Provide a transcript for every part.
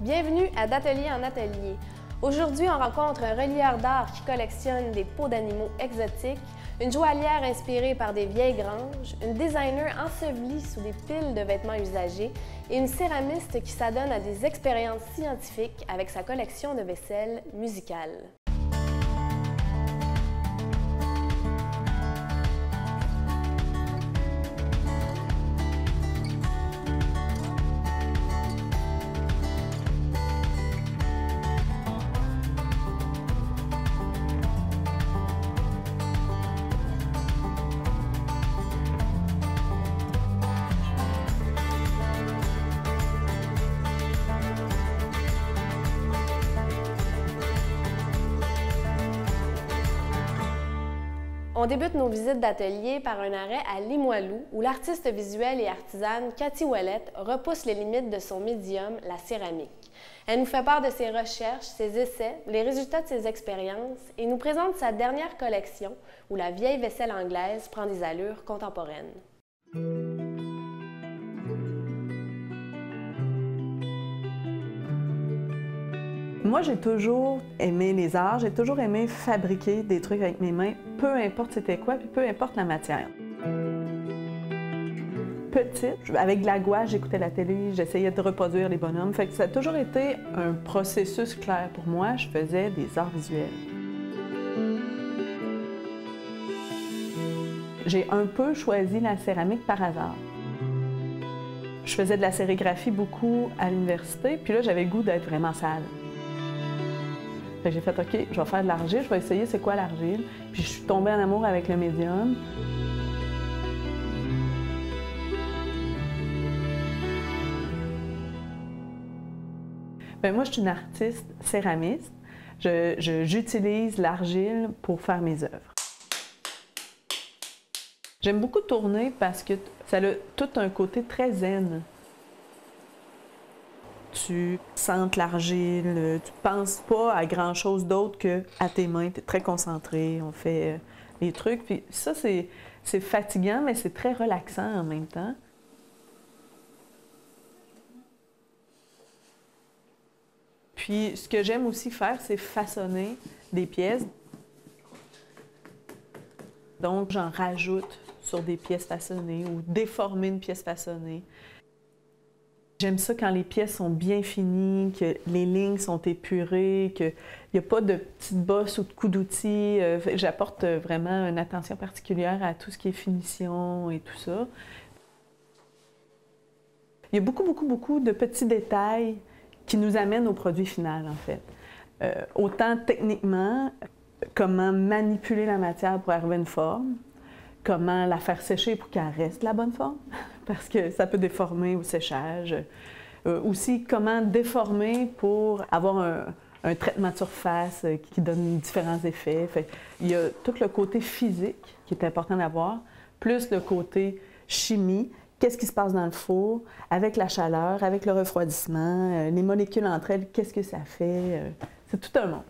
Bienvenue à d'Atelier en Atelier. Aujourd'hui, on rencontre un relieur d'art qui collectionne des peaux d'animaux exotiques, une joaillière inspirée par des vieilles granges, une designer ensevelie sous des piles de vêtements usagés et une céramiste qui s'adonne à des expériences scientifiques avec sa collection de vaisselle musicale. On débute nos visites d'atelier par un arrêt à Limoilou, où l'artiste visuelle et artisane Cathy Ouellette repousse les limites de son médium, la céramique. Elle nous fait part de ses recherches, ses essais, les résultats de ses expériences et nous présente sa dernière collection, où la vieille vaisselle anglaise prend des allures contemporaines. Moi, j'ai toujours aimé les arts, j'ai toujours aimé fabriquer des trucs avec mes mains, peu importe c'était quoi, puis peu importe la matière. Petite, avec de la gouache, j'écoutais la télé, j'essayais de reproduire les bonhommes. Fait que ça a toujours été un processus clair pour moi. Je faisais des arts visuels. J'ai un peu choisi la céramique par hasard. Je faisais de la sérigraphie beaucoup à l'université, puis là, j'avais le goût d'être vraiment sale. J'ai fait, OK, je vais faire de l'argile, je vais essayer c'est quoi l'argile. Puis je suis tombée en amour avec le médium. Moi, je suis une artiste céramiste. J'utilise l'argile pour faire mes œuvres. J'aime beaucoup tourner parce que ça a tout un côté très zen. Tu sentes l'argile, tu penses pas à grand-chose d'autre qu'à tes mains, tu es très concentré, on fait les trucs. Puis ça, c'est fatigant, mais c'est très relaxant en même temps. Puis ce que j'aime aussi faire, c'est façonner des pièces. Donc, j'en rajoute sur des pièces façonnées ou déformer une pièce façonnée. J'aime ça quand les pièces sont bien finies, que les lignes sont épurées, qu'il n'y a pas de petites bosses ou de coups d'outils. J'apporte vraiment une attention particulière à tout ce qui est finition et tout ça. Il y a beaucoup de petits détails qui nous amènent au produit final, en fait. Autant techniquement, comment manipuler la matière pour arriver à une forme, comment la faire sécher pour qu'elle reste la bonne forme, parce que ça peut déformer au séchage. Aussi, comment déformer pour avoir un traitement de surface qui donne différents effets. Il y a tout le côté physique qui est important d'avoir, plus le côté chimie. Qu'est-ce qui se passe dans le four, avec la chaleur, avec le refroidissement, les molécules entre elles, qu'est-ce que ça fait? C'est tout un monde.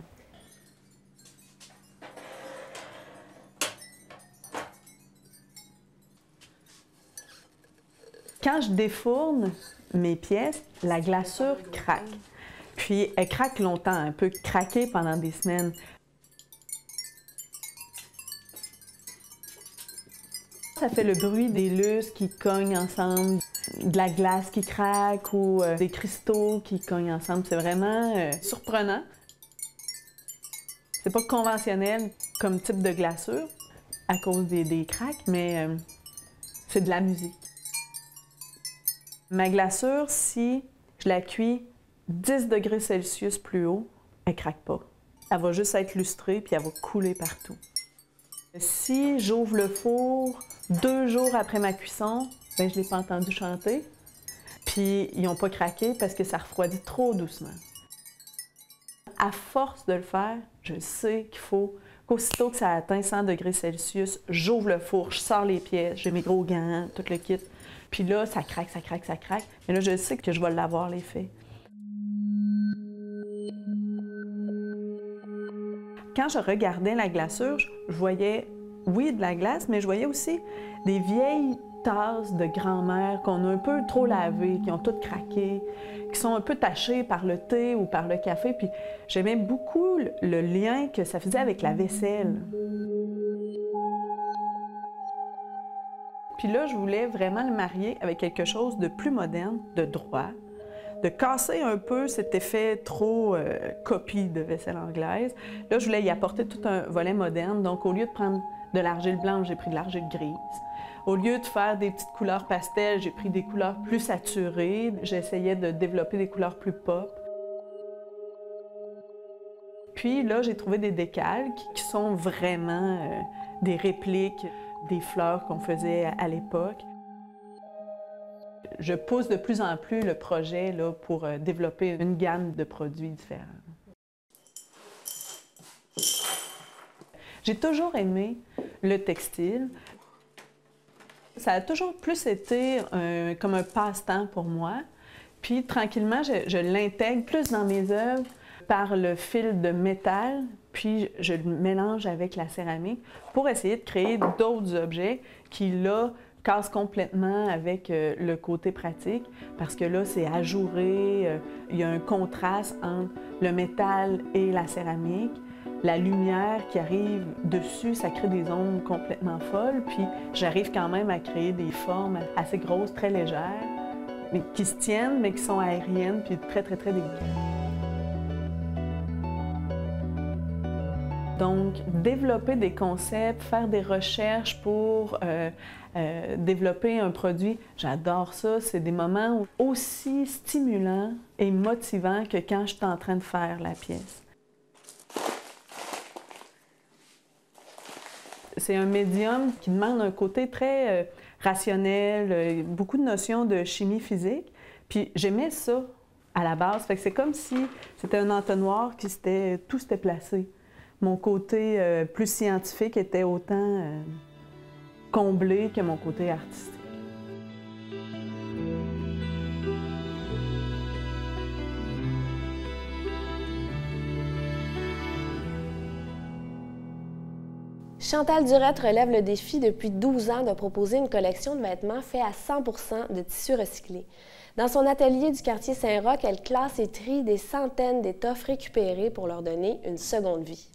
Quand je défourne mes pièces, la glaçure craque. Puis elle craque longtemps, elle peut craquer pendant des semaines. Ça fait le bruit des lustres qui cognent ensemble, de la glace qui craque ou des cristaux qui cognent ensemble. C'est vraiment surprenant. C'est pas conventionnel comme type de glaçure à cause des craques, mais c'est de la musique. Ma glaçure, si je la cuis 10 degrés Celsius plus haut, elle ne craque pas. Elle va juste être lustrée puis elle va couler partout. Si j'ouvre le four 2 jours après ma cuisson, ben je ne l'ai pas entendu chanter. Puis ils n'ont pas craqué parce que ça refroidit trop doucement. À force de le faire, je sais qu'il faut qu'aussitôt que ça atteint 100 degrés Celsius, j'ouvre le four, je sors les pièces, j'ai mes gros gants, tout le kit. Puis là, ça craque, ça craque, ça craque. Mais là, je sais que je vais l'avoir, l'effet. Quand je regardais la glaçure, je voyais, oui, de la glace, mais je voyais aussi des vieilles tasses de grand-mère qu'on a un peu trop lavées, qui ont toutes craqué, qui sont un peu tachées par le thé ou par le café. Puis j'aimais beaucoup le lien que ça faisait avec la vaisselle. Puis là, je voulais vraiment le marier avec quelque chose de plus moderne, de droit, de casser un peu cet effet trop copie de vaisselle anglaise. Là, je voulais y apporter tout un volet moderne. Donc, au lieu de prendre de l'argile blanche, j'ai pris de l'argile grise. Au lieu de faire des petites couleurs pastel, j'ai pris des couleurs plus saturées. J'essayais de développer des couleurs plus pop. Puis là, j'ai trouvé des décalques qui sont vraiment des répliques des fleurs qu'on faisait à l'époque. Je pousse de plus en plus le projet là, pour développer une gamme de produits différents. J'ai toujours aimé le textile. Ça a toujours plus été comme un passe-temps pour moi. Puis tranquillement, je l'intègre plus dans mes œuvres par le fil de métal, puis je le mélange avec la céramique pour essayer de créer d'autres objets qui, là, cassent complètement avec le côté pratique, parce que là, c'est ajouré, il y a un contraste entre le métal et la céramique. La lumière qui arrive dessus, ça crée des ondes complètement folles, puis j'arrive quand même à créer des formes assez grosses, très légères, mais qui se tiennent, mais qui sont aériennes, puis très, très, très délicates. Donc, développer des concepts, faire des recherches pour développer un produit, j'adore ça. C'est des moments aussi stimulants et motivants que quand je suis en train de faire la pièce. C'est un médium qui demande un côté très rationnel, beaucoup de notions de chimie physique. Puis j'aimais ça à la base. Fait que c'est comme si c'était un entonnoir, puis tout s'était placé. Mon côté plus scientifique était autant comblé que mon côté artistique. Chantal Durette relève le défi depuis 12 ans de proposer une collection de vêtements faits à 100% de tissus recyclés. Dans son atelier du quartier Saint-Roch, elle classe et trie des centaines d'étoffes récupérées pour leur donner une seconde vie.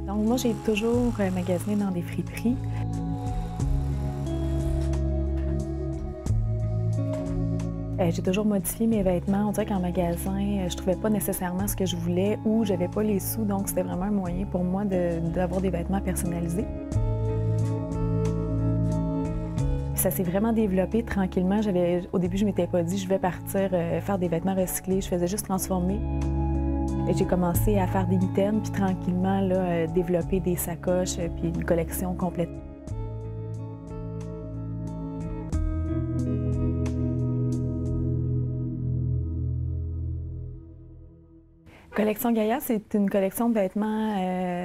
Donc moi, j'ai toujours magasiné dans des friperies. J'ai toujours modifié mes vêtements. On dirait qu'en magasin, je trouvais pas nécessairement ce que je voulais ou j'avais pas les sous, donc c'était vraiment un moyen pour moi d'avoir des vêtements personnalisés. Ça s'est vraiment développé tranquillement. Au début, je m'étais pas dit je vais partir faire des vêtements recyclés. Je faisais juste transformer. J'ai commencé à faire des mitaines, puis tranquillement là, développer des sacoches, puis une collection complète. Collection Gaïa, c'est une collection de vêtements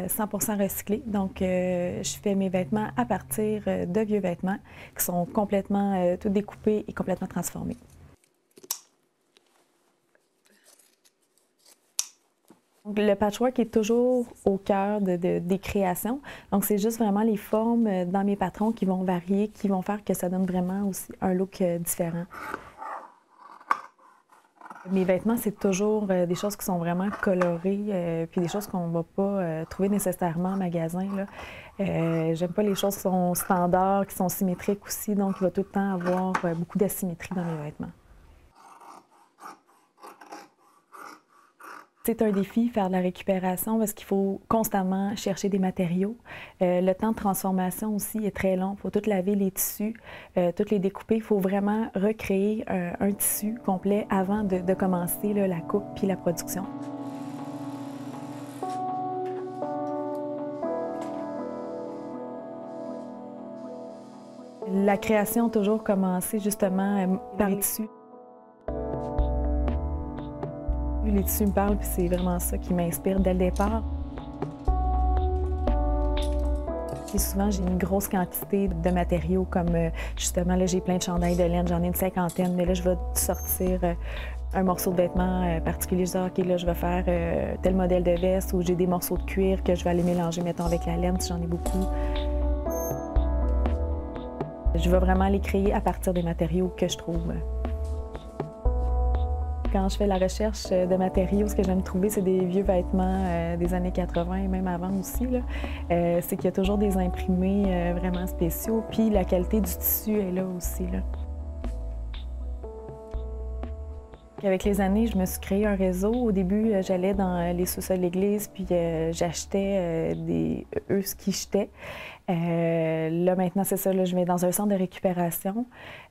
100% recyclés. Donc, je fais mes vêtements à partir de vieux vêtements qui sont complètement tout découpés et complètement transformés. Donc, le patchwork est toujours au cœur des créations. Donc, c'est juste vraiment les formes dans mes patrons qui vont varier, qui vont faire que ça donne vraiment aussi un look différent. Mes vêtements, c'est toujours des choses qui sont vraiment colorées, puis des choses qu'on ne va pas trouver nécessairement en magasin. J'aime pas les choses qui sont standards, qui sont symétriques aussi, donc il va tout le temps avoir beaucoup d'asymétrie dans mes vêtements. C'est un défi, faire de la récupération, parce qu'il faut constamment chercher des matériaux. Le temps de transformation aussi est très long. Il faut tout laver les tissus, tout les découper. Il faut vraiment recréer un tissu complet avant de commencer là, la coupe puis la production. La création a toujours commencé justement par les tissus. Les tissus me parlent, puis c'est vraiment ça qui m'inspire dès le départ. puis souvent j'ai une grosse quantité de matériaux comme justement là j'ai plein de chandails de laine, j'en ai une cinquantaine, mais là je vais sortir un morceau de vêtement particulier, je dis OK, là je vais faire tel modèle de veste ou j'ai des morceaux de cuir que je vais aller mélanger, mettons, avec la laine si j'en ai beaucoup. Je vais vraiment les créer à partir des matériaux que je trouve. Quand je fais la recherche de matériaux, ce que j'aime trouver, c'est des vieux vêtements des années 80 et même avant aussi. C'est qu'il y a toujours des imprimés vraiment spéciaux, puis la qualité du tissu est là aussi. Là. Avec les années, je me suis créé un réseau. Au début, j'allais dans les sous-sols de l'église, puis j'achetais ce qu'ils jetaient. Là, maintenant, c'est ça, là, je vais dans un centre de récupération.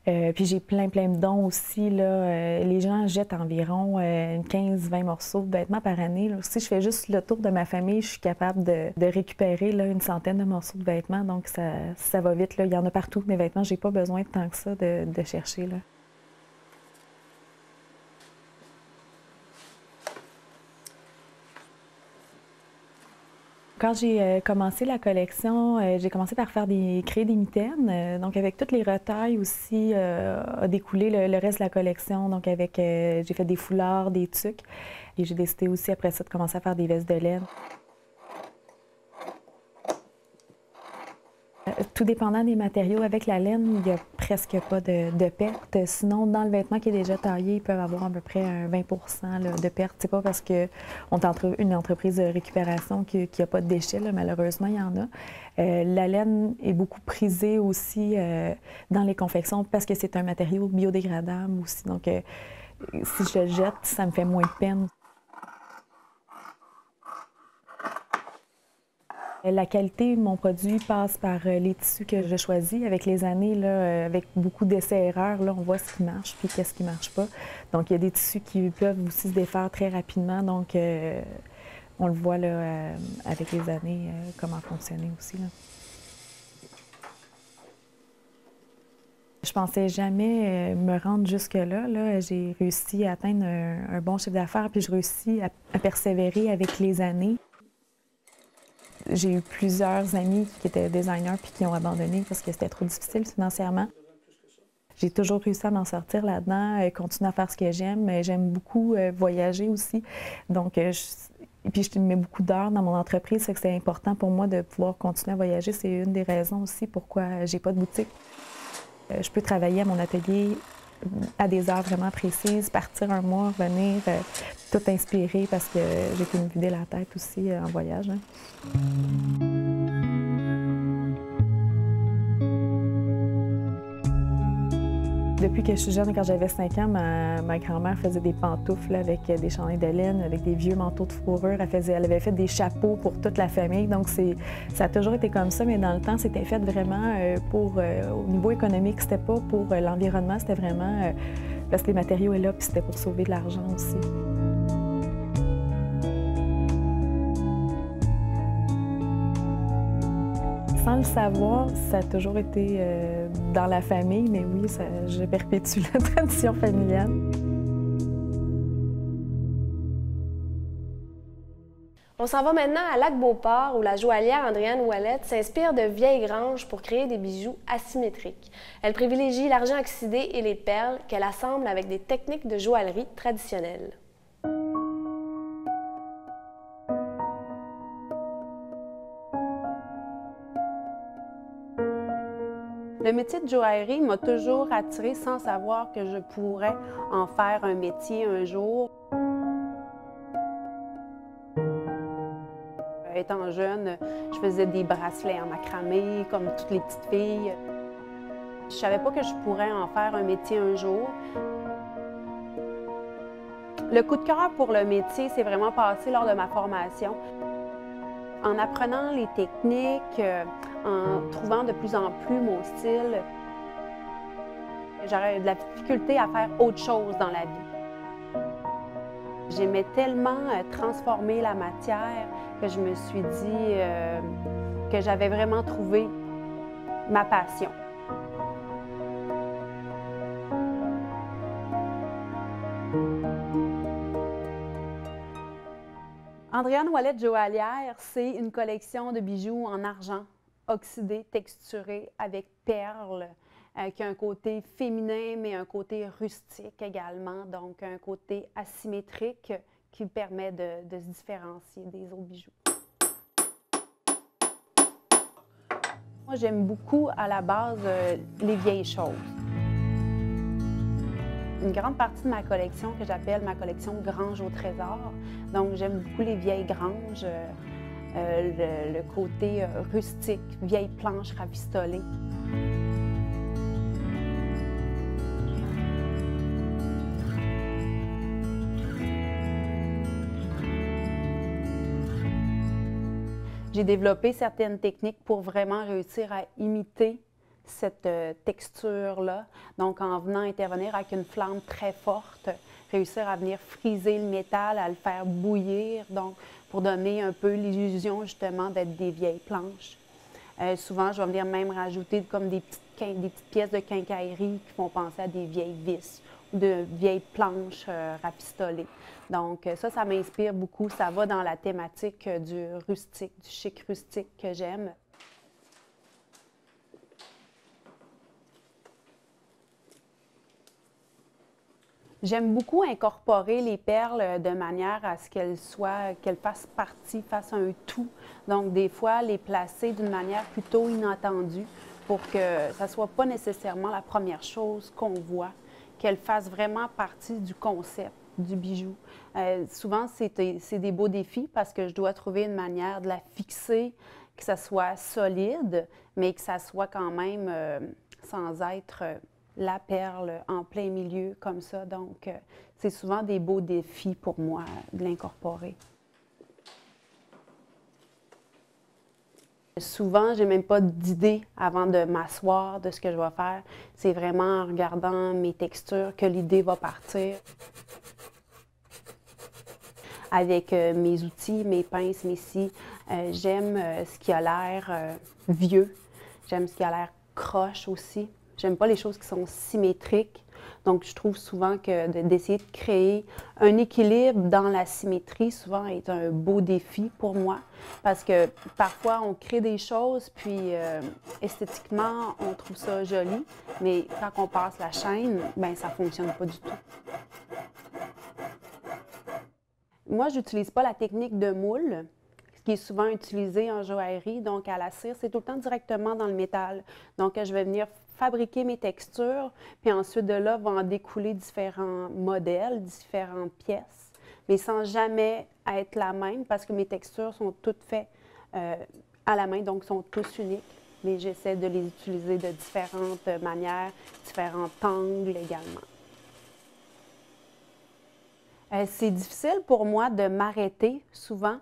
Puis j'ai plein de dons aussi. Là. Les gens jettent environ 15-20 morceaux de vêtements par année. Là. Si je fais juste le tour de ma famille, je suis capable de récupérer là, une centaine de morceaux de vêtements. Donc, ça va vite. Là. Il y en a partout, mes vêtements. J'ai pas besoin de tant que ça de chercher. Là. Quand j'ai commencé la collection, j'ai commencé par créer des mitaines. Donc, avec toutes les retailles aussi, a découlé le reste de la collection. Donc, j'ai fait des foulards, des tuques. Et j'ai décidé aussi, après ça, de commencer à faire des vestes de laine. Tout dépendant des matériaux, avec la laine, il n'y a presque pas de perte. Sinon, dans le vêtement qui est déjà taillé, ils peuvent avoir à peu près un 20 là, de perte. C'est pas parce qu'on est une entreprise de récupération qu'il n'y a pas de déchets. Là. Malheureusement, il y en a. La laine est beaucoup prisée aussi dans les confections parce que c'est un matériau biodégradable aussi. Donc, si je le jette, ça me fait moins de peine. La qualité de mon produit passe par les tissus que je choisis. Avec les années, là, avec beaucoup d'essais-erreurs, on voit ce qui marche puis qu'est-ce qui ne marche pas. Donc, il y a des tissus qui peuvent aussi se défaire très rapidement. Donc, on le voit là, avec les années, comment fonctionner aussi. Là. Je pensais jamais me rendre jusque-là. Là. J'ai réussi à atteindre un bon chiffre d'affaires puis je réussis à persévérer avec les années. J'ai eu plusieurs amis qui étaient designers puis qui ont abandonné parce que c'était trop difficile financièrement. J'ai toujours réussi à m'en sortir là-dedans, continuer à faire ce que j'aime. J'aime beaucoup voyager aussi. Donc, puis je mets beaucoup d'heures dans mon entreprise, c'est que c'est important pour moi de pouvoir continuer à voyager. C'est une des raisons aussi pourquoi j'ai pas de boutique. Je peux travailler à mon atelier à des heures vraiment précises, partir un mois, revenir, tout inspiré parce que j'ai pu me vider la tête aussi en voyage. Hein. Depuis que je suis jeune, quand j'avais 5 ans, ma grand-mère faisait des pantoufles là, avec des chandails de laine, avec des vieux manteaux de fourrure. Elle avait fait des chapeaux pour toute la famille. Donc, ça a toujours été comme ça, mais dans le temps, c'était fait vraiment au niveau économique. C'était pas pour l'environnement, c'était vraiment parce que les matériaux étaient là, puis c'était pour sauver de l'argent aussi. Sans le savoir, ça a toujours été dans la famille, mais oui, je perpétue la tradition familiale. On s'en va maintenant à Lac-Beauport où la joaillière Andréane Ouellette s'inspire de vieilles granges pour créer des bijoux asymétriques. Elle privilégie l'argent oxydé et les perles qu'elle assemble avec des techniques de joaillerie traditionnelles. Le métier de joaillerie m'a toujours attirée sans savoir que je pourrais en faire un métier un jour. Étant jeune, je faisais des bracelets en macramé, comme toutes les petites filles. Je savais pas que je pourrais en faire un métier un jour. Le coup de cœur pour le métier s'est vraiment passé lors de ma formation. En apprenant les techniques, en trouvant de plus en plus mon style, j'aurais de la difficulté à faire autre chose dans la vie. J'aimais tellement transformer la matière que je me suis dit que j'avais vraiment trouvé ma passion. Andréane Ouellette joaillière, c'est une collection de bijoux en argent oxydé, texturé, avec perles, qui a un côté féminin, mais un côté rustique également, donc un côté asymétrique qui permet de se différencier des autres bijoux. Moi, j'aime beaucoup, à la base, les vieilles choses. Une grande partie de ma collection que j'appelle ma collection Grange au trésor. Donc, j'aime beaucoup les vieilles granges, le côté rustique, vieilles planches rafistolées. J'ai développé certaines techniques pour vraiment réussir à imiter cette texture-là. Donc, en venant intervenir avec une flamme très forte, réussir à venir friser le métal, à le faire bouillir, donc pour donner un peu l'illusion justement d'être des vieilles planches. Souvent, je vais venir même rajouter comme des petites pièces de quincaillerie qui font penser à des vieilles vis ou de vieilles planches rafistolées. Donc ça m'inspire beaucoup. Ça va dans la thématique du rustique, du chic rustique que j'aime. J'aime beaucoup incorporer les perles de manière à ce qu'elles fassent partie, fassent un tout. Donc, des fois, les placer d'une manière plutôt inattendue pour que ça ne soit pas nécessairement la première chose qu'on voit, qu'elles fassent vraiment partie du concept du bijou. Souvent, c'est des beaux défis parce que je dois trouver une manière de la fixer, que ça soit solide, mais que ça soit quand même sans être la perle en plein milieu comme ça. Donc, c'est souvent des beaux défis pour moi de l'incorporer. Souvent, je n'ai même pas d'idée avant de m'asseoir de ce que je vais faire. C'est vraiment en regardant mes textures que l'idée va partir. Avec mes outils, mes pinces, mes scies, j'aime ce qui a l'air vieux. J'aime ce qui a l'air croche aussi. J'aime pas les choses qui sont symétriques. Donc, je trouve souvent que d'essayer de créer un équilibre dans la symétrie, souvent, est un beau défi pour moi. Parce que parfois, on crée des choses, puis esthétiquement, on trouve ça joli. Mais quand on passe la chaîne, bien, ça fonctionne pas du tout. Moi, je n'utilise pas la technique de moule, ce qui est souvent utilisé en joaillerie. Donc, à la cire, c'est tout le temps directement dans le métal. Donc, je vais venir fabriquer mes textures, puis ensuite de là, vont en découler différents modèles, différentes pièces, mais sans jamais être la même parce que mes textures sont toutes faites à la main, donc sont tous uniques, mais j'essaie de les utiliser de différentes manières, différents angles également. C'est difficile pour moi de m'arrêter souvent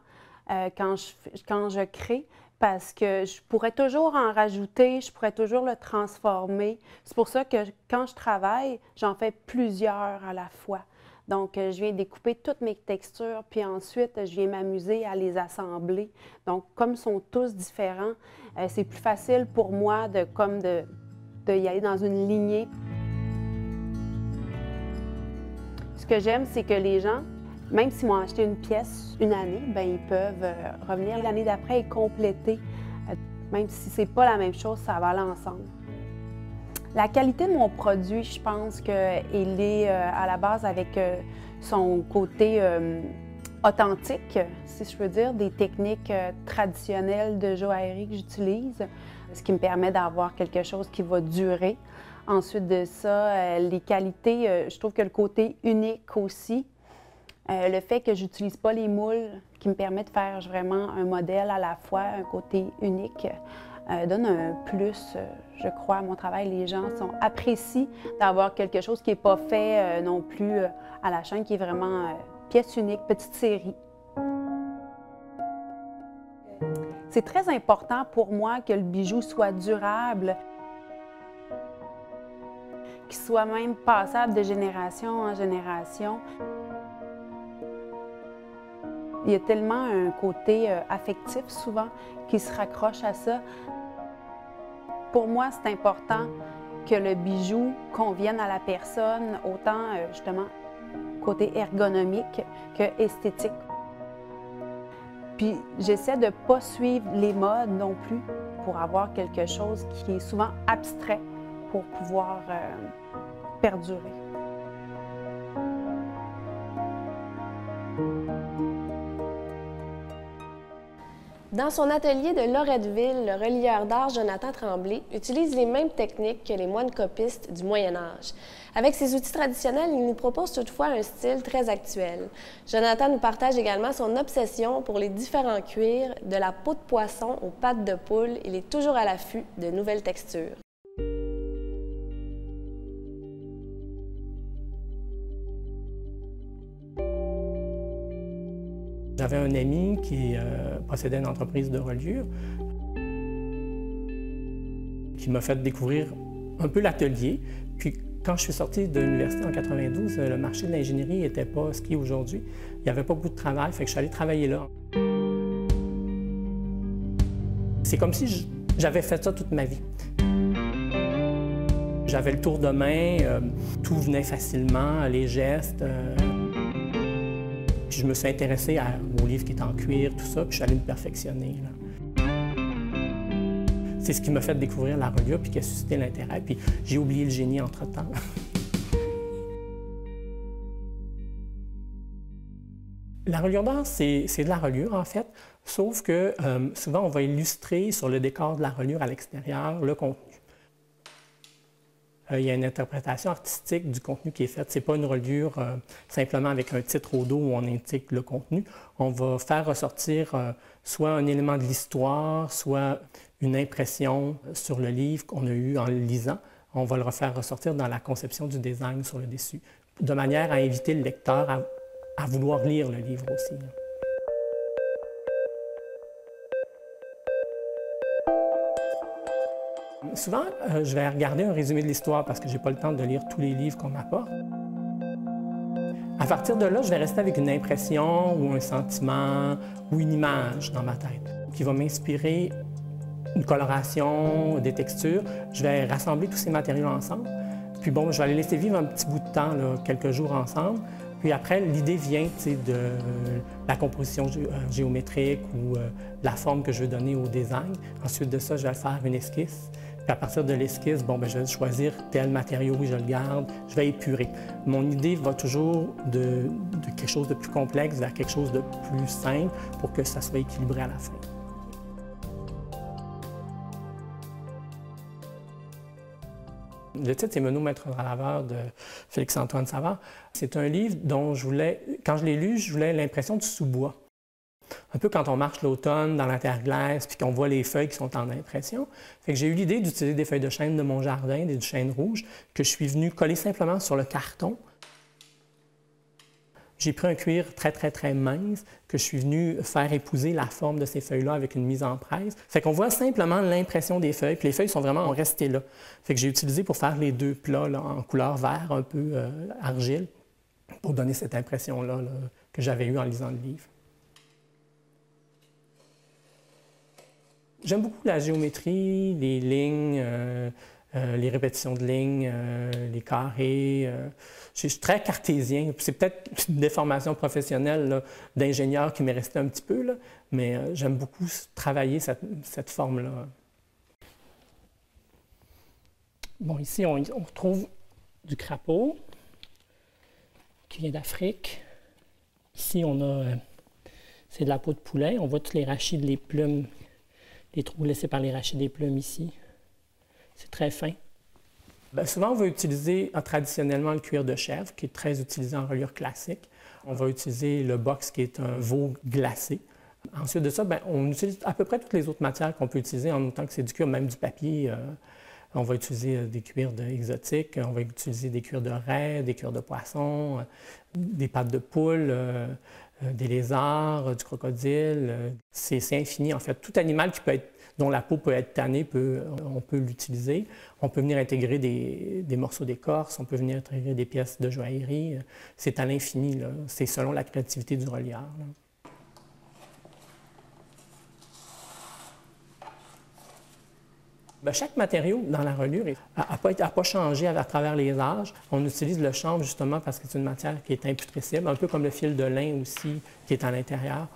quand je crée, parce que je pourrais toujours en rajouter, je pourrais toujours le transformer. C'est pour ça que quand je travaille, j'en fais plusieurs à la fois. Donc, je viens découper toutes mes textures, puis ensuite, je viens m'amuser à les assembler. Donc, comme ils sont tous différents, c'est plus facile pour moi de y aller dans une lignée. Ce que j'aime, c'est que les gens, même s'ils m'ont acheté une pièce une année, bien, ils peuvent revenir l'année d'après et compléter. Même si ce n'est pas la même chose, ça va aller ensemble. La qualité de mon produit, je pense qu'il est à la base avec son côté authentique, si je veux dire, des techniques traditionnelles de joaillerie que j'utilise, ce qui me permet d'avoir quelque chose qui va durer. Ensuite de ça, les qualités, je trouve que le côté unique aussi, le fait que je n'utilise pas les moules qui me permet de faire vraiment un modèle à la fois, un côté unique, donne un plus, je crois, à mon travail. Les gens apprécient d'avoir quelque chose qui n'est pas fait non plus à la chaîne, qui est vraiment pièce unique, petite série. C'est très important pour moi que le bijou soit durable, qu'il soit même passable de génération en génération. Il y a tellement un côté affectif souvent qui se raccroche à ça. Pour moi, c'est important que le bijou convienne à la personne, autant justement côté ergonomique que esthétique. Puis j'essaie de ne pas suivre les modes non plus. pour avoir quelque chose qui est souvent abstrait pour pouvoir perdurer. Dans son atelier de Loretteville, le relieur d'art Jonathan Tremblay utilise les mêmes techniques que les moines copistes du Moyen Âge. Avec ses outils traditionnels, il nous propose toutefois un style très actuel. Jonathan nous partage également son obsession pour les différents cuirs, de la peau de poisson aux pattes de poule. Il est toujours à l'affût de nouvelles textures. J'avais un ami qui possédait une entreprise de reliure qui m'a fait découvrir un peu l'atelier. Puis quand je suis sorti de l'université en 92, le marché de l'ingénierie n'était pas ce qu'il est aujourd'hui. Il n'y avait pas beaucoup de travail, fait que je suis allé travailler là. C'est comme si j'avais fait ça toute ma vie. J'avais le tour de main, tout venait facilement, les gestes. Puis je me suis intéressé aux livres qui étaient en cuir, tout ça, puis je suis allé me perfectionner, là. C'est ce qui m'a fait découvrir la reliure puis qui a suscité l'intérêt. Puis j'ai oublié le génie entre-temps. La reliure d'art, c'est de la reliure, en fait, sauf que souvent, on va illustrer sur le décor de la reliure à l'extérieur le contenu. Il y a une interprétation artistique du contenu qui est faite. Ce n'est pas une reliure simplement avec un titre au dos où on indique le contenu. On va faire ressortir soit un élément de l'histoire, soit une impression sur le livre qu'on a eu en le lisant. On va le refaire ressortir dans la conception du design sur le dessus, de manière à inviter le lecteur à vouloir lire le livre aussi. Souvent, je vais regarder un résumé de l'histoire parce que je n'ai pas le temps de lire tous les livres qu'on m'apporte. À partir de là, je vais rester avec une impression ou un sentiment ou une image dans ma tête qui va m'inspirer une coloration, des textures. Je vais rassembler tous ces matériaux ensemble. Puis bon, je vais les laisser vivre un petit bout de temps, là, quelques jours ensemble. Puis après, l'idée vient de la composition géométrique ou la forme que je veux donner au design. Ensuite de ça, je vais faire une esquisse. Puis à partir de l'esquisse, bon, je vais choisir tel matériau, oui, je le garde, je vais épurer. Mon idée va toujours de quelque chose de plus complexe vers quelque chose de plus simple pour que ça soit équilibré à la fin. Le titre, c'est Menot, maître raveur de Félix-Antoine Savard. C'est un livre dont quand je l'ai lu, je voulais l'impression du sous-bois. Un peu quand on marche l'automne dans la terre glace, puis qu'on voit les feuilles qui sont en impression. Fait que j'ai eu l'idée d'utiliser des feuilles de chêne de mon jardin, du chêne rouge, que je suis venu coller simplement sur le carton. J'ai pris un cuir très, très, très mince que je suis venu faire épouser la forme de ces feuilles-là avec une mise en presse. Fait qu'on voit simplement l'impression des feuilles, puis les feuilles sont vraiment restées là. Fait que j'ai utilisé pour faire les deux plats là, en couleur vert, un peu argile, pour donner cette impression-là là, que j'avais eue en lisant le livre. J'aime beaucoup la géométrie, les lignes, les répétitions de lignes, les carrés. Je suis très cartésien. C'est peut-être une déformation professionnelle d'ingénieur qui m'est restée un petit peu, là, mais j'aime beaucoup travailler cette forme-là. Bon, ici, on retrouve du crapaud qui vient d'Afrique. Ici, on a... c'est de la peau de poulet. On voit tous les rachis, les plumes, les trous laissés par les rachis des plumes ici. C'est très fin. Bien, souvent, on va utiliser traditionnellement le cuir de chèvre, qui est très utilisé en reliure classique. On va utiliser le box, qui est un veau glacé. Ensuite de ça, bien, on utilise à peu près toutes les autres matières qu'on peut utiliser, en autant que c'est du cuir, même du papier. On va utiliser des cuirs exotiques, on va utiliser des cuirs de raie, des cuirs de poisson, des pattes de poule, des lézards, du crocodile. C'est infini, en fait. Tout animal dont la peau peut être tannée, on peut l'utiliser. On peut venir intégrer des morceaux d'écorce, on peut venir intégrer des pièces de joaillerie. C'est à l'infini, là. C'est selon la créativité du relieur, là. Bien, chaque matériau dans la reliure n'a pas changé à travers les âges. On utilise le chanvre justement parce que c'est une matière qui est imputrescible, un peu comme le fil de lin aussi qui est à l'intérieur.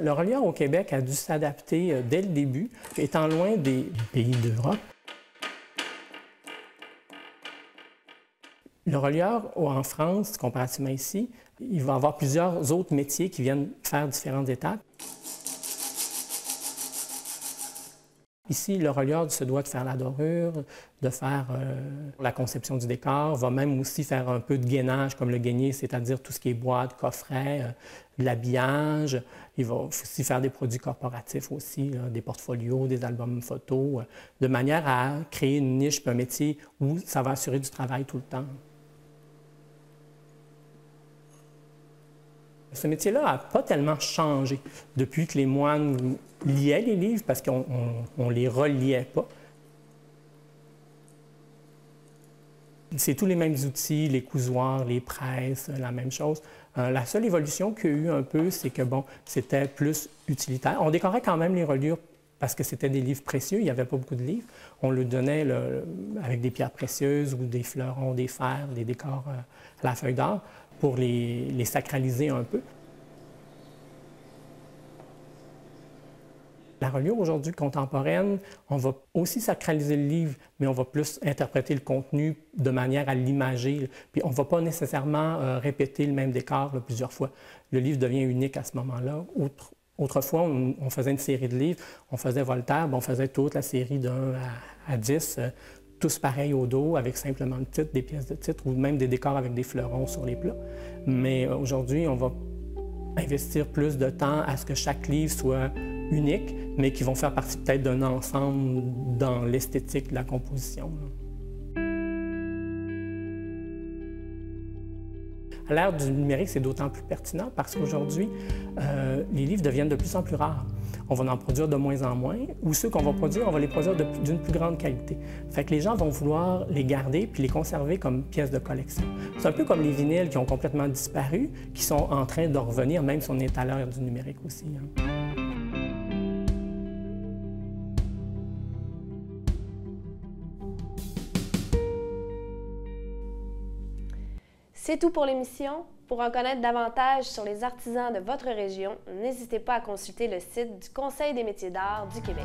Le relieur au Québec a dû s'adapter dès le début, étant loin des pays d'Europe. Le relieur en France, comparativement ici, il va avoir plusieurs autres métiers qui viennent faire différentes étapes. Ici, le relieur se doit de faire la dorure, de faire la conception du décor, va même aussi faire un peu de gainage comme le gainier, c'est-à-dire tout ce qui est boîte, coffret, de l'habillage. Il va aussi faire des produits corporatifs aussi, là, des portfolios, des albums photos, de manière à créer une niche, un métier où ça va assurer du travail tout le temps. Ce métier-là n'a pas tellement changé depuis que les moines liaient les livres parce qu'on ne les reliait pas. C'est tous les mêmes outils, les cousoirs, les presses, la même chose. La seule évolution qu'il y a eu un peu, c'est que bon, c'était plus utilitaire. On décorait quand même les reliures parce que c'était des livres précieux, il n'y avait pas beaucoup de livres. On le donnait avec des pierres précieuses ou des fleurons, des fers, des décors à la feuille d'or, pour les sacraliser un peu. La reliure aujourd'hui contemporaine, on va aussi sacraliser le livre, mais on va plus interpréter le contenu de manière à l'imager. Puis on ne va pas nécessairement répéter le même décor plusieurs fois. Le livre devient unique à ce moment-là. Autrefois, on faisait une série de livres, on faisait Voltaire, on faisait toute la série de 1 à 10, tous pareils au dos, avec simplement le titre, des pièces de titre, ou même des décors avec des fleurons sur les plats. Mais aujourd'hui, on va investir plus de temps à ce que chaque livre soit unique, mais qui vont faire partie peut-être d'un ensemble dans l'esthétique de la composition. À l'ère du numérique, c'est d'autant plus pertinent parce qu'aujourd'hui, les livres deviennent de plus en plus rares. On va en produire de moins en moins, ou ceux qu'on va produire, on va les produire d'une plus grande qualité. Fait que les gens vont vouloir les garder puis les conserver comme pièces de collection. C'est un peu comme les vinyles qui ont complètement disparu, qui sont en train de revenir, même si on est à l'ère du numérique aussi. C'est tout pour l'émission. Pour en connaître davantage sur les artisans de votre région, n'hésitez pas à consulter le site du Conseil des métiers d'art du Québec.